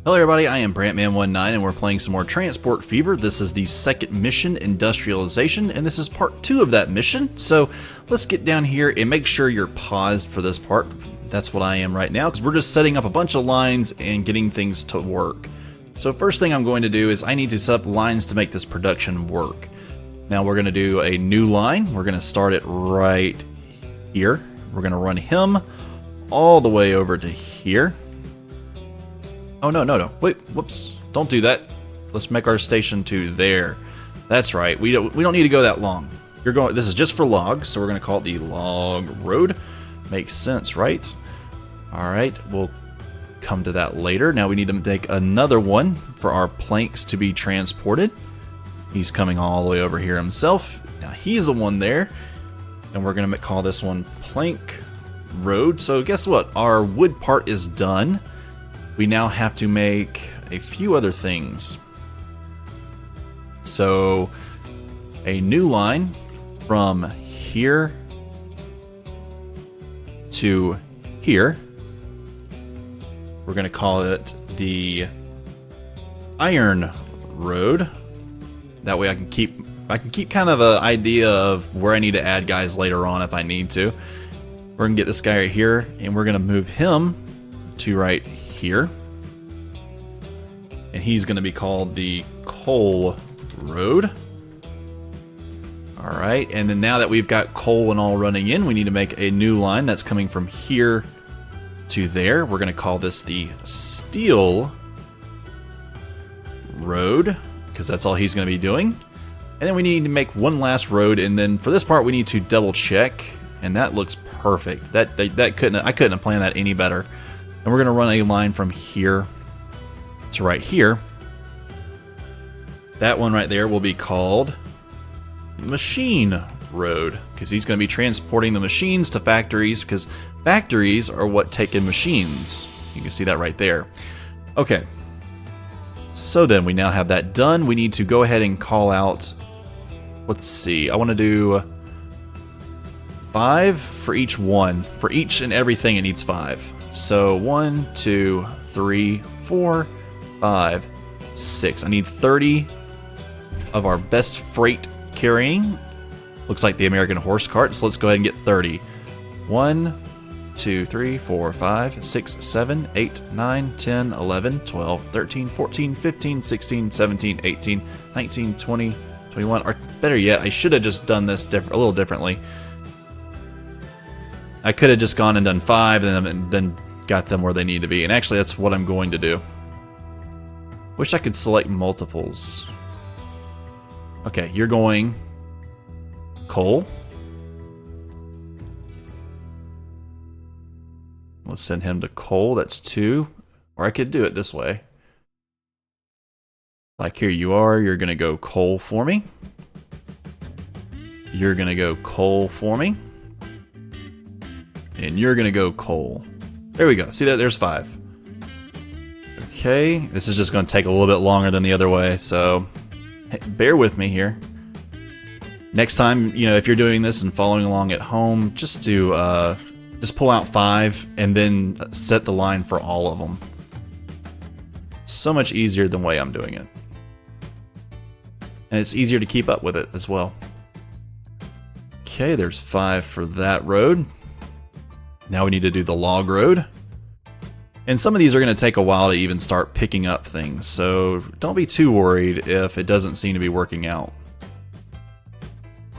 Hello everybody, I am Brantman19 and we're playing some more Transport Fever. This is the second mission, Industrialization, and this is part 2 of that mission. So let's get down here and make sure you're paused for this part. That's what I am right now, because we're just setting up a bunch of lines and getting things to work. So first thing I'm going to do is I need to set up lines to make this production work. Now we're going to do a new line. We're going to start it right here. We're going to run him all the way over to here. Oh, no. Wait, whoops. Don't do that. Let's make our station to there. That's right. We don't need to go that long. This is just for logs, so we're going to call it the log road. Makes sense, right? All right, we'll come to that later. Now we need to make another one for our planks to be transported. He's coming all the way over here himself. Now he's the one there, and we're going to call this one plank road. So guess what? Our wood part is done. We now have to make a few other things. So a new line from here to here. We're going to call it the iron road. That way I can keep kind of an idea of where I need to add guys later on if I need to. We're going to get this guy right here, and we're going to move him to right here, and he's going to be called the coal road. Alright, and then now that we've got coal and all running in, we need to make a new line that's coming from here to there. We're going to call this the steel road, because that's all he's going to be doing. And then we need to make one last road, and then for this part we need to double check, and that looks perfect. I couldn't have planned that any better. And we're going to run a line from here to right here. That one right there will be called Machine Road, because he's going to be transporting the machines to factories, because factories are what take in machines. You can see that right there. Okay. So then we now have that done. We need to go ahead and call out, let's see, I want to do 5 for each one. For each and everything it needs 5. So 1, 2, 3, 4, 5, 6. I need 30 of our best freight carrying. Looks like the American horse cart, so let's go ahead and get 30. 1, 2, 3, 4, 5, 6, 7, 8, 9, 10, 11, 12, 13, 14, 15, 16, 17, 18, 19, 20, 21. Or better yet, I should have just done this a little differently. I could have just gone and done 5 and then got them where they need to be. And actually, that's what I'm going to do. Wish I could select multiples. Okay, you're going coal. Let's send him to coal. That's 2. Or I could do it this way. Like here you are. You're going to go coal for me. You're going to go coal for me. And you're going to go coal. There we go. See that? There's 5. Okay. This is just going to take a little bit longer than the other way, so bear with me here. Next time, if you're doing this and following along at home, just pull out 5 and then set the line for all of them. So much easier than the way I'm doing it. And it's easier to keep up with it as well. Okay, there's 5 for that road. Now we need to do the log road. And some of these are going to take a while to even start picking up things, so don't be too worried if it doesn't seem to be working out.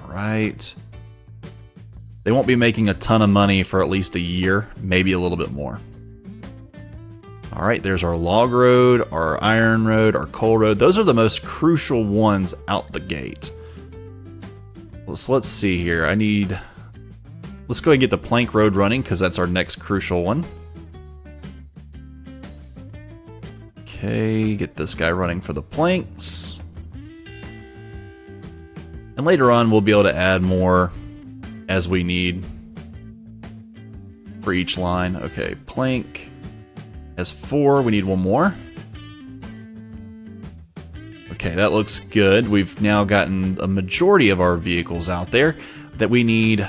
Alright. They won't be making a ton of money for at least a year, maybe a little bit more. Alright, there's our log road, our iron road, our coal road. Those are the most crucial ones out the gate. Let's see here. Let's go ahead and get the plank road running, because that's our next crucial one. Okay, get this guy running for the planks. And later on, we'll be able to add more as we need for each line. Okay, plank has 4. We need 1 more. Okay, that looks good. We've now gotten a majority of our vehicles out there that we need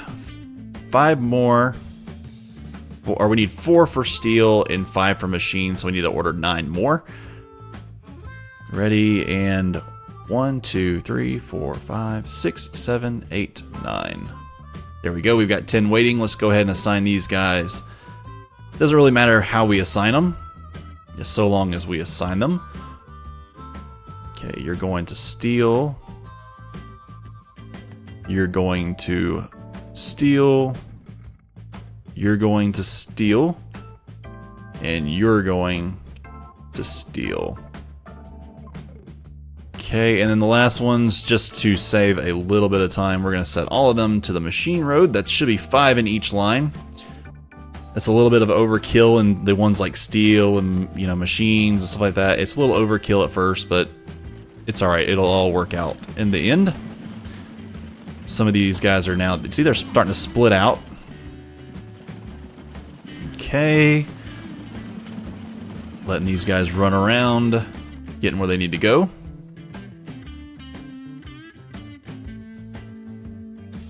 5 more 4, or we need 4 for steel and 5 for machine, so we need to order 9 more. Ready, and 1, 2, 3, 4, 5, 6, 7, 8, 9. There we go, we've got 10 waiting. Let's go ahead and assign these guys. Doesn't really matter how we assign them, just so long as we assign them. Okay, you're going to steel. You're going to steel. You're going to steel. And you're going to steel. Okay, and then the last ones, just to save a little bit of time, we're going to set all of them to the machine road. That should be 5 in each line. That's a little bit of overkill in the ones like steel and, you know, machines and stuff like that. It's a little overkill at first, but it's alright. It'll all work out in the end. Some of these guys are now, see, they're starting to split out. Okay. Letting these guys run around, getting where they need to go.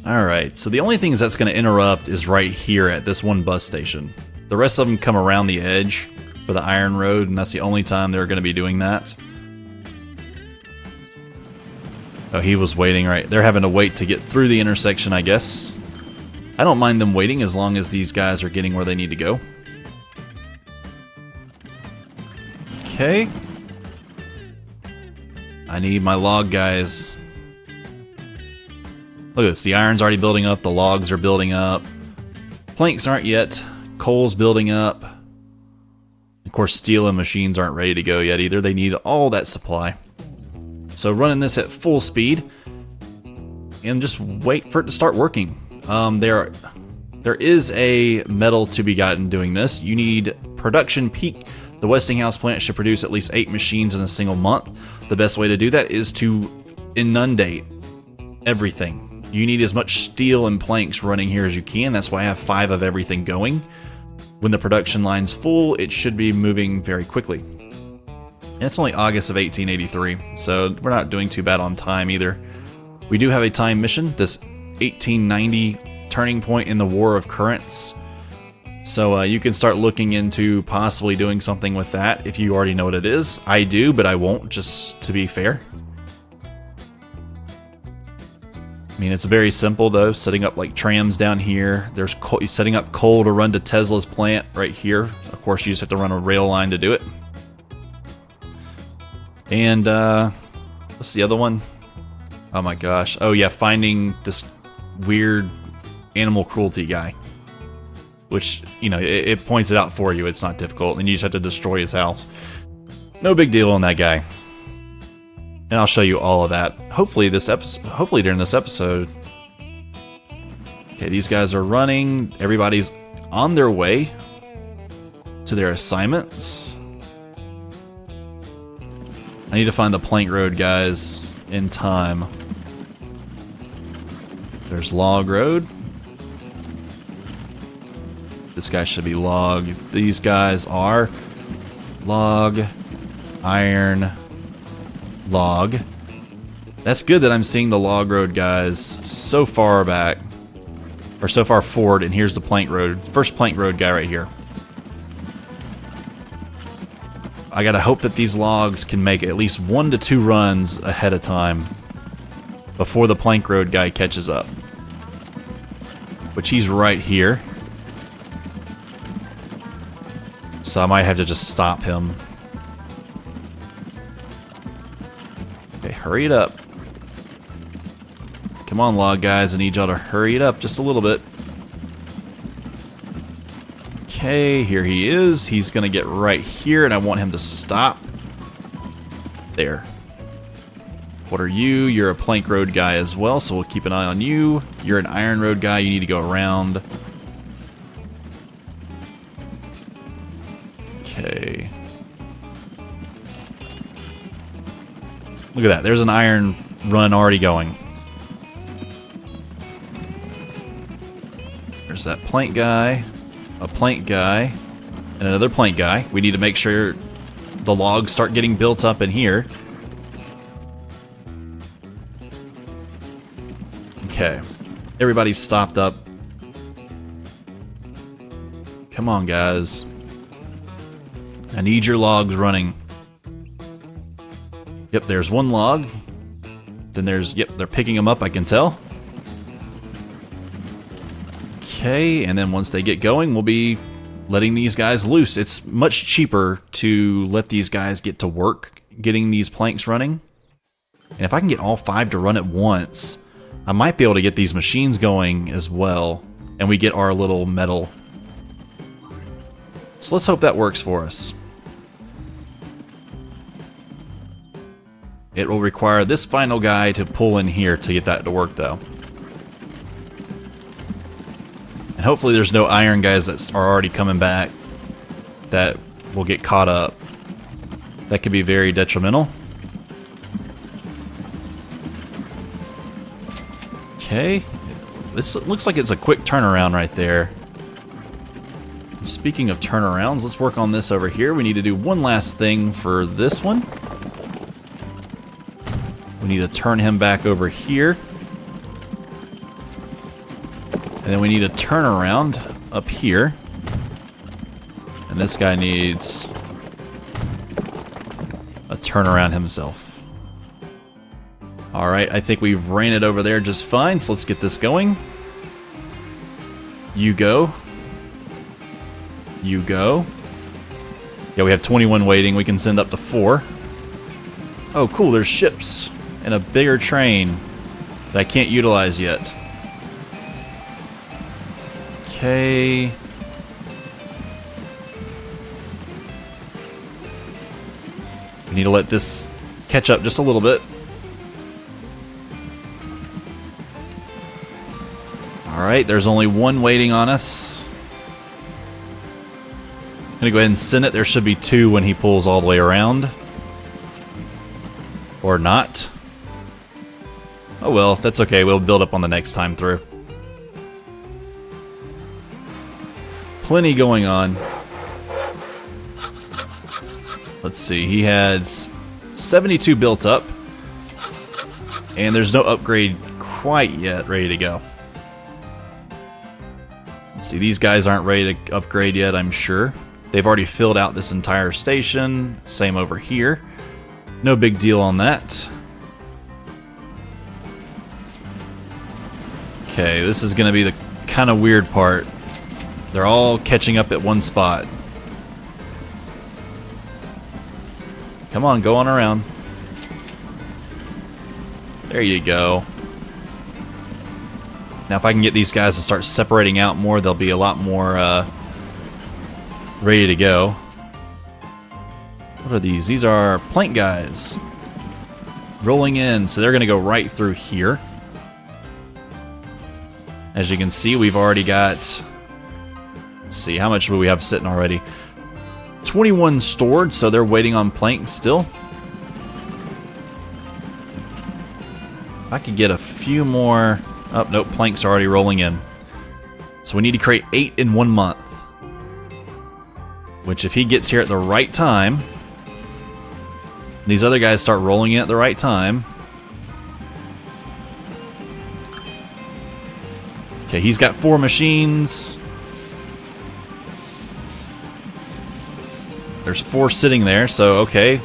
Alright, so the only things that's going to interrupt is right here at this one bus station. The rest of them come around the edge for the iron road, and that's the only time they're going to be doing that. Oh, he was waiting, right? They're having to wait to get through the intersection, I guess. I don't mind them waiting as long as these guys are getting where they need to go. Okay. I need my log guys. Look at this, the iron's already building up, the logs are building up. Planks aren't yet, coal's building up. Of course, steel and machines aren't ready to go yet either. They need all that supply. So running this at full speed, and just wait for it to start working. There is a medal to be gotten doing this. You need production peak. The Westinghouse plant should produce at least 8 machines in a single month. The best way to do that is to inundate everything. You need as much steel and planks running here as you can. That's why I have 5 of everything going. When the production line's full, it should be moving very quickly. And it's only August of 1883, so we're not doing too bad on time either. We do have a time mission, this 1890 turning point in the War of Currents. So you can start looking into possibly doing something with that if you already know what it is. I do, but I won't, just to be fair. I mean, it's very simple though, setting up like trams down here. There's setting up coal to run to Tesla's plant right here. Of course, you just have to run a rail line to do it. And what's the other one? Oh my gosh. Oh yeah, finding this weird animal cruelty guy. Which, you know, it points it out for you. It's not difficult, and you just have to destroy his house. No big deal on that guy. And I'll show you all of that. Hopefully during this episode. Okay, these guys are running. Everybody's on their way to their assignments. I need to find the plank road guys in time. There's log road. This guy should be log. These guys are log, iron, log. That's good that I'm seeing the log road guys so far back, or so far forward, and here's the plank road. First plank road guy right here. I gotta hope that these logs can make at least 1 to 2 runs ahead of time before the plank road guy catches up. Which he's right here. So I might have to just stop him. Okay, hurry it up. Come on, log guys, I need y'all to hurry it up just a little bit. Okay, here he is. He's gonna get right here, and I want him to stop. There. What are you? You're a plank road guy as well, so we'll keep an eye on you. You're an iron road guy, you need to go around. Okay. Look at that. There's an iron run already going. There's that plank guy, a plank guy, and another plank guy. We need to make sure the logs start getting built up in here. Okay. Everybody's stopped up. Come on, guys. I need your logs running. Yep, there's one log. Then there's, yep, they're picking them up, I can tell. Okay, and then once they get going, we'll be letting these guys loose. It's much cheaper to let these guys get to work getting these planks running. And if I can get all 5 to run at once, I might be able to get these machines going as well. And we get our little metal. So let's hope that works for us. It will require this final guy to pull in here to get that to work, though. And hopefully there's no iron guys that are already coming back that will get caught up. That could be very detrimental. Okay. This looks like it's a quick turnaround right there. Speaking of turnarounds, let's work on this over here. We need to do one last thing for this one. We need to turn him back over here. And then we need a turnaround up here. And this guy needs a turnaround himself. Alright, I think we've ran it over there just fine, so let's get this going. You go. You go. Yeah, we have 21 waiting. We can send up to 4. Oh, cool, there's ships. And a bigger train that I can't utilize yet. Okay. We need to let this catch up just a little bit. Alright, there's only one waiting on us. I'm gonna go ahead and send it. There should be 2 when he pulls all the way around. Or not. Oh well, that's okay. We'll build up on the next time through. Plenty going on. Let's see, he has 72 built up. And there's no upgrade quite yet ready to go. Let's see, these guys aren't ready to upgrade yet, I'm sure. They've already filled out this entire station. Same over here. No big deal on that. Okay, this is going to be the kind of weird part. They're all catching up at one spot. Come on, go on around. There you go. Now if I can get these guys to start separating out more, they'll be a lot more ready to go. What are these? These are plank guys. Rolling in, so they're going to go right through here. As you can see, we've already got... Let's see, how much do we have sitting already? 21 stored, so they're waiting on planks still. If I could get a few more... Oh, nope, planks are already rolling in. So we need to create 8 in 1 month. Which, if he gets here at the right time... These other guys start rolling in at the right time. Okay, he's got 4 machines. There's 4 sitting there, so okay.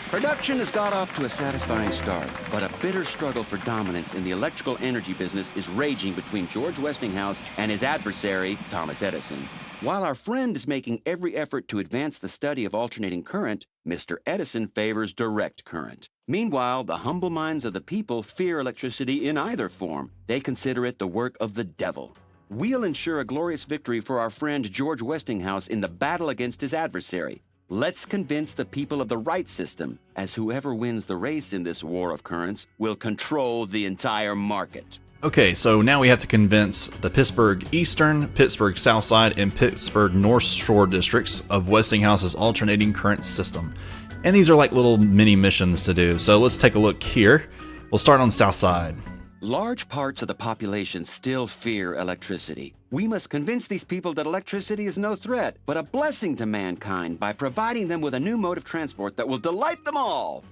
Production has got off to a satisfying start, but a bitter struggle for dominance in the electrical energy business is raging between George Westinghouse and his adversary, Thomas Edison. While our friend is making every effort to advance the study of alternating current, Mr. Edison favors direct current. Meanwhile, the humble minds of the people fear electricity in either form. They consider it the work of the devil. We'll ensure a glorious victory for our friend George Westinghouse in the battle against his adversary. Let's convince the people of the right system, as whoever wins the race in this war of currents will control the entire market. Okay, so now we have to convince the Pittsburgh Eastern, Pittsburgh Southside, and Pittsburgh North Shore districts of Westinghouse's alternating current system. And these are like little mini missions to do. So let's take a look here. We'll start on Southside. Large parts of the population still fear electricity. We must convince these people that electricity is no threat, but a blessing to mankind by providing them with a new mode of transport that will delight them all.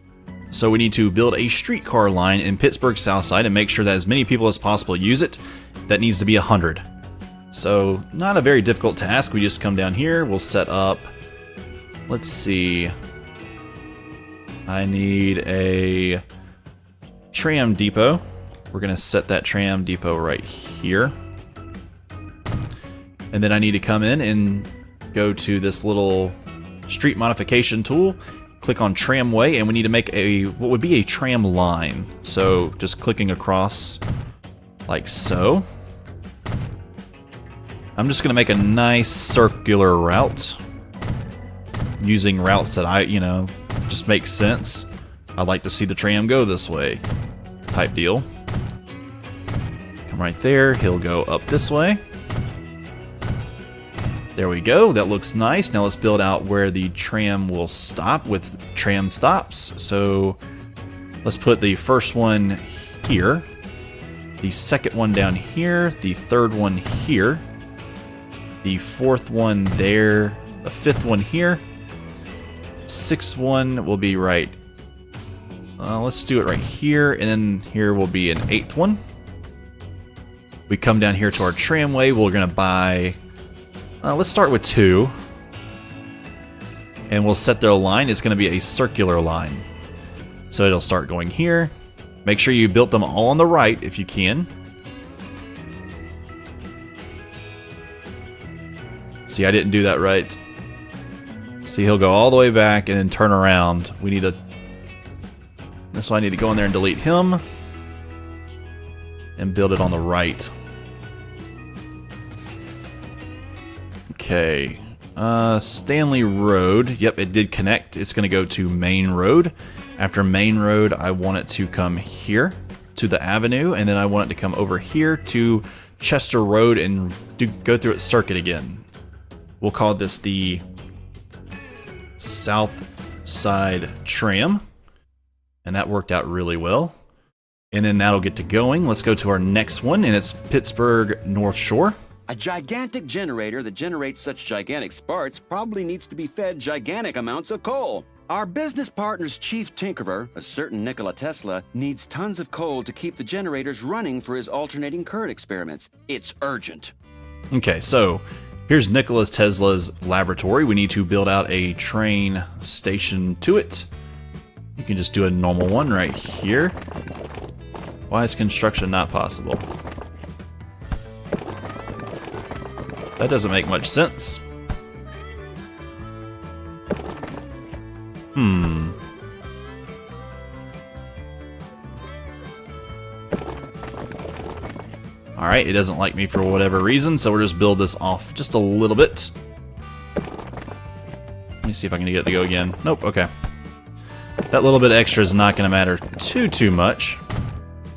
So we need to build a streetcar line in Pittsburgh Southside and make sure that as many people as possible use it. That needs to be 100. So not a very difficult task. We just come down here, we'll set up, let's see, I need a tram depot. We're gonna set that tram depot right here. And then I need to come in and go to this little street modification tool, click on tramway, and we need to make what would be a tram line. So just clicking across like so. I'm just gonna make a nice circular route using routes that just make sense. I'd like to see the tram go this way type deal. Come right there, he'll go up this way. There we go, that looks nice. Now let's build out where the tram will stop with tram stops. So let's put the first one here, the second one down here, the third one here, the fourth one there, the fifth one here, sixth one will be right, let's do it right here, and then here will be an eighth one. We come down here to our tramway, we're gonna buy, let's start with 2, and we'll set their line. It's gonna be a circular line. So it'll start going here. Make sure you built them all on the right if you can. See, I didn't do that right. See, he'll go all the way back and then turn around. We need so I need to go in there and delete him and build it on the right. Okay, Stanley Road. Yep, it did connect. It's going to go to Main Road. After Main Road, I want it to come here to the avenue, and then I want it to come over here to Chester Road and go through its circuit again. We'll call this the South Side Tram, and that worked out really well. And then that'll get to going. Let's go to our next one, and it's Pittsburgh North Shore. A gigantic generator that generates such gigantic sparks probably needs to be fed gigantic amounts of coal. Our business partner's chief tinkerer, a certain Nikola Tesla, needs tons of coal to keep the generators running for his alternating current experiments. It's urgent. Okay, so here's Nikola Tesla's laboratory. We need to build out a train station to it. You can just do a normal one right here. Why is construction not possible? That doesn't make much sense. Alright, it doesn't like me for whatever reason, so we'll just build this off just a little bit. Let me see if I can get it to go again. Nope, okay. That little bit extra is not going to matter too much.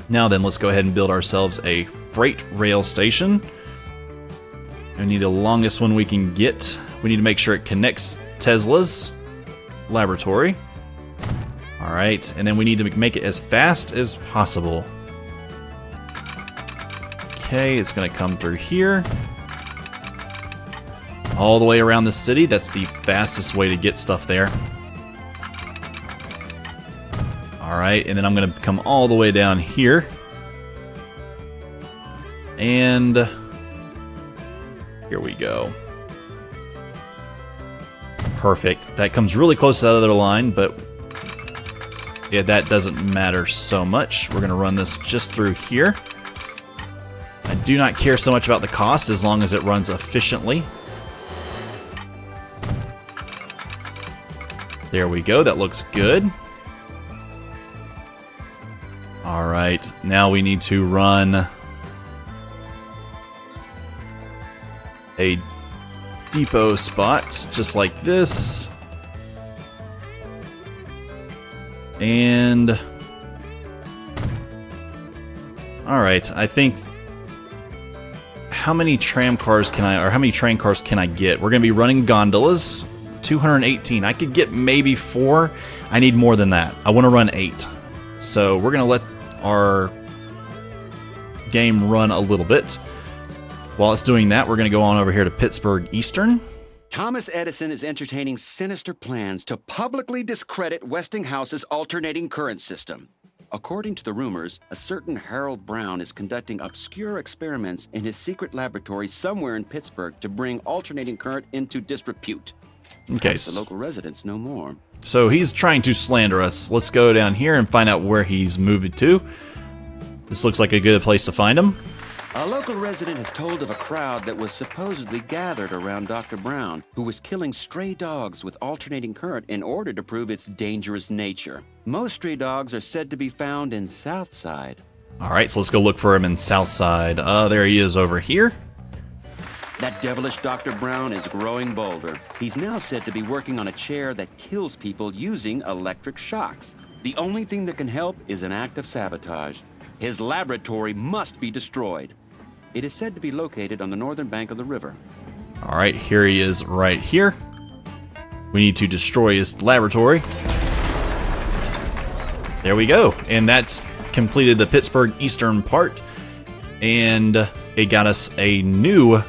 Now then, let's go ahead and build ourselves a freight rail station. We need the longest one we can get. We need to make sure it connects Tesla's laboratory. Alright, and then we need to make it as fast as possible. Okay, it's going to come through here. All the way around the city. That's the fastest way to get stuff there. Alright, and then I'm going to come all the way down here. And here we go. Perfect. That comes really close to that other line, but yeah, that doesn't matter so much. We're going to run this just through here. I do not care so much about the cost as long as it runs efficiently. There we go. That looks good. Alright, now we need to run a depot spot just like this. And alright, I think how many tram cars can I, or how many train cars can I get? We're going to be running gondolas. 218. I could get maybe 4. I need more than that. I want to run 8. So we're going to let our game run a little bit. While it's doing that, we're going to go on over here to Pittsburgh Eastern. Thomas Edison is entertaining sinister plans to publicly discredit Westinghouse's alternating current system. According to the rumors, a certain Harold Brown is conducting obscure experiments in his secret laboratory somewhere in Pittsburgh to bring alternating current into disrepute. Okay. The local residents know more. So he's trying to slander us. Let's go down here and find out where he's moved to. This looks like a good place to find him. A local resident has told of a crowd that was supposedly gathered around Dr. Brown, who was killing stray dogs with alternating current in order to prove its dangerous nature. Most stray dogs are said to be found in Southside. All right, so let's go look for him in Southside. There he is over here. That devilish Dr. Brown is growing bolder. He's now said to be working on a chair that kills people using electric shocks. The only thing that can help is an act of sabotage. His laboratory must be destroyed. It is said to be located on the northern bank of the river. All right, here he is right here. We need to destroy his laboratory. There we go. And that's completed the Pittsburgh eastern part. And it got us a new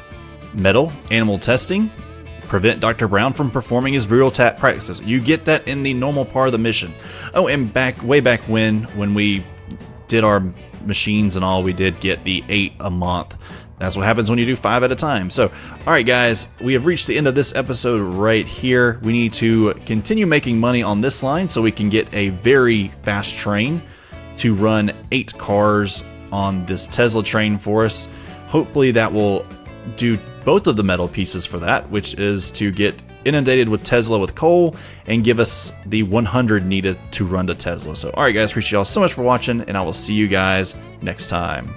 medal, animal testing. Prevent Dr. Brown from performing his brutal practices. You get that in the normal part of the mission. Oh, and way back when we did our machines and all, we did get the 8 a month. That's what happens when you do 5 at a time. So, all right, guys, we have reached the end of this episode right here. We need to continue making money on this line so we can get a very fast train to run 8 cars on this Tesla train for us. Hopefully that will do both of the metal pieces for that, which is to get inundated with Tesla with coal and give us the 100 needed to run to Tesla. So, all right, guys, appreciate y'all so much for watching, and I will see you guys next time.